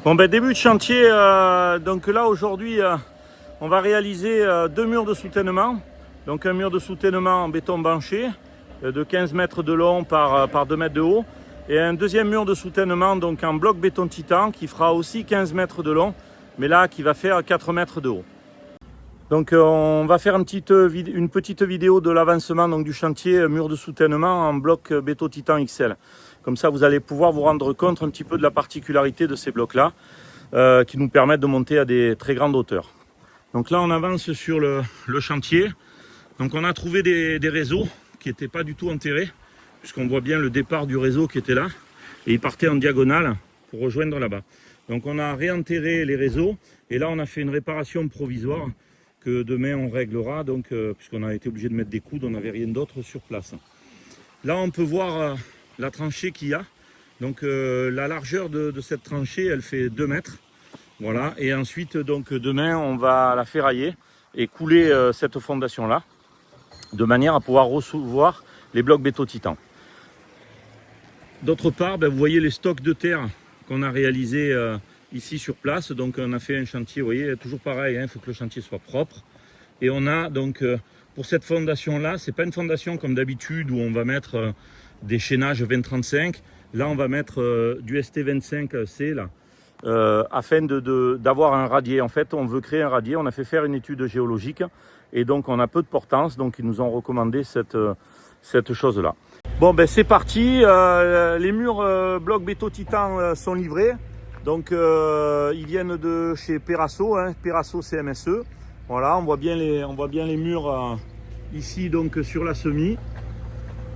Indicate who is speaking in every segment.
Speaker 1: Bon ben début de chantier, donc là aujourd'hui on va réaliser deux murs de soutènement. Donc un mur de soutènement en béton banché de 15 mètres de long par 2 mètres de haut. Et un deuxième mur de soutènement donc en bloc béton titan qui fera aussi 15 mètres de long, mais là qui va faire 4 mètres de haut. Donc on va faire une petite vidéo de l'avancement du chantier mur de soutènement en bloc béton titan XL. Comme ça vous allez pouvoir vous rendre compte un petit peu de la particularité de ces blocs là qui nous permettent de monter à des très grandes hauteurs. Donc là on avance sur le chantier. Donc on a trouvé des réseaux qui n'étaient pas du tout enterrés, puisqu'on voit bien le départ du réseau qui était là et il partait en diagonale pour rejoindre là-bas. Donc on a réenterré les réseaux et là on a fait une réparation provisoire que demain on réglera, donc puisqu'on a été obligé de mettre des coudes, on n'avait rien d'autre sur place. Là on peut voir la tranchée qu'il y a. Donc la largeur de cette tranchée elle fait 2 mètres. Voilà, et ensuite donc demain on va la ferrailler et couler cette fondation là de manière à pouvoir recevoir les blocs béton titan. D'autre part, vous voyez les stocks de terre qu'on a réalisés ici sur place. Donc on a fait un chantier, vous voyez, toujours pareil, il faut que le chantier soit propre. Et on a donc pour cette fondation là, c'est pas une fondation comme d'habitude où on va mettre des chaînages 20-35. Là on va mettre du ST25C là, afin d'avoir un radier. En fait on veut créer un radier, on a fait faire une étude géologique et donc on a peu de portance, donc ils nous ont recommandé cette chose là. Bon ben c'est parti, les murs blocs béton titan sont livrés. Donc ils viennent de chez Perasso, Perasso CMSE. Voilà, on voit bien les murs ici donc sur la semis.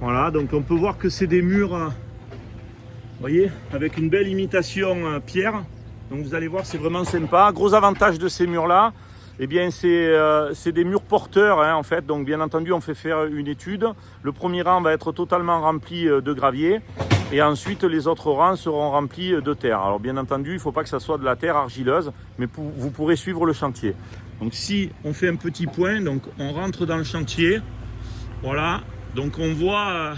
Speaker 1: Voilà, donc on peut voir que c'est des murs, vous voyez, avec une belle imitation pierre. Donc vous allez voir, c'est vraiment sympa. Gros avantage de ces murs là, eh bien c'est des murs porteurs en fait. Donc bien entendu on fait faire une étude. Le premier rang va être totalement rempli de gravier. Et ensuite, les autres rangs seront remplis de terre. Alors bien entendu, il ne faut pas que ça soit de la terre argileuse, mais vous pourrez suivre le chantier. Donc si on fait un petit point, donc on rentre dans le chantier. Voilà, donc on voit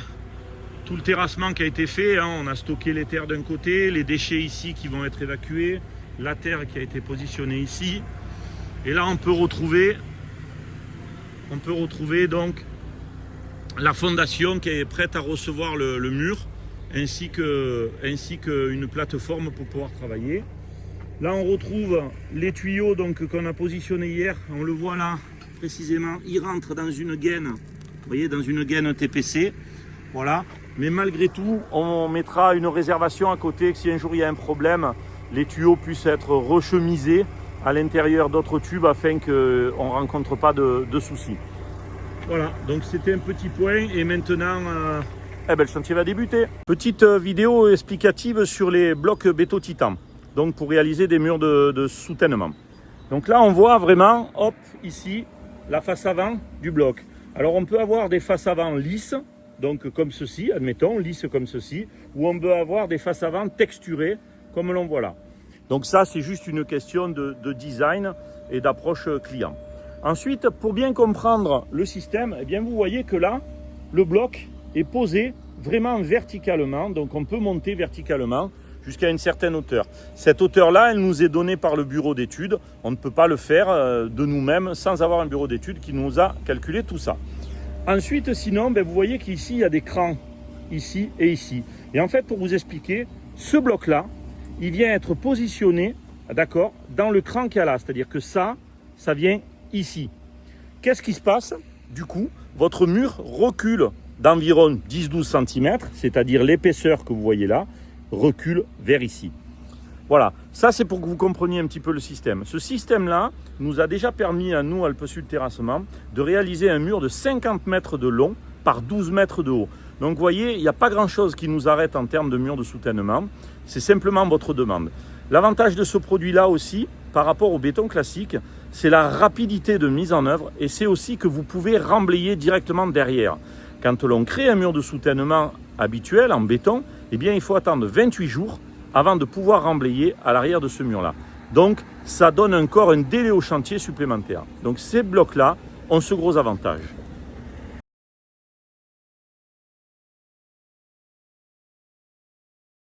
Speaker 1: tout le terrassement qui a été fait. On a stocké les terres d'un côté, les déchets ici qui vont être évacués, la terre qui a été positionnée ici. Et là, on peut retrouver donc la fondation qui est prête à recevoir le mur. Ainsi qu'une plateforme pour pouvoir travailler. Là on retrouve les tuyaux qu'on a positionnés hier, on le voit là précisément, ils rentrent dans une gaine, vous voyez, dans une gaine TPC, voilà, mais malgré tout on mettra une réservation à côté que si un jour il y a un problème, les tuyaux puissent être rechemisés à l'intérieur d'autres tubes afin qu'on ne rencontre pas de soucis. Voilà, donc c'était un petit point et maintenant le chantier va débuter. Petite vidéo explicative sur les blocs béton titan, donc pour réaliser des murs de soutènement. Donc là on voit vraiment, hop, ici, la face avant du bloc. Alors on peut avoir des faces avant lisses, donc comme ceci, admettons, lisses comme ceci, ou on peut avoir des faces avant texturées, comme l'on voit là. Donc ça c'est juste une question de design et d'approche client. Ensuite, pour bien comprendre le système, eh bien vous voyez que là, le bloc est posé vraiment verticalement, donc on peut monter verticalement jusqu'à une certaine hauteur. Cette hauteur-là, elle nous est donnée par le bureau d'études. On ne peut pas le faire de nous-mêmes sans avoir un bureau d'études qui nous a calculé tout ça. Ensuite, sinon, vous voyez qu'ici, il y a des crans, ici et ici. Et en fait, pour vous expliquer, ce bloc-là, il vient être positionné, d'accord, dans le cran qu'il y a là. C'est-à-dire que ça vient ici. Qu'est-ce qui se passe? Du coup, votre mur recule d'environ 10-12 cm, c'est-à-dire l'épaisseur que vous voyez là, recule vers ici. Voilà, ça c'est pour que vous compreniez un petit peu le système. Ce système-là nous a déjà permis à nous, Alpesud Terrassement, de réaliser un mur de 50 mètres de long par 12 mètres de haut. Donc vous voyez, il n'y a pas grand-chose qui nous arrête en termes de mur de soutènement, c'est simplement votre demande. L'avantage de ce produit-là aussi, par rapport au béton classique, c'est la rapidité de mise en œuvre et c'est aussi que vous pouvez remblayer directement derrière. Quand l'on crée un mur de soutènement habituel en béton, eh bien, il faut attendre 28 jours avant de pouvoir remblayer à l'arrière de ce mur-là. Donc, ça donne encore un délai au chantier supplémentaire. Donc, ces blocs-là ont ce gros avantage.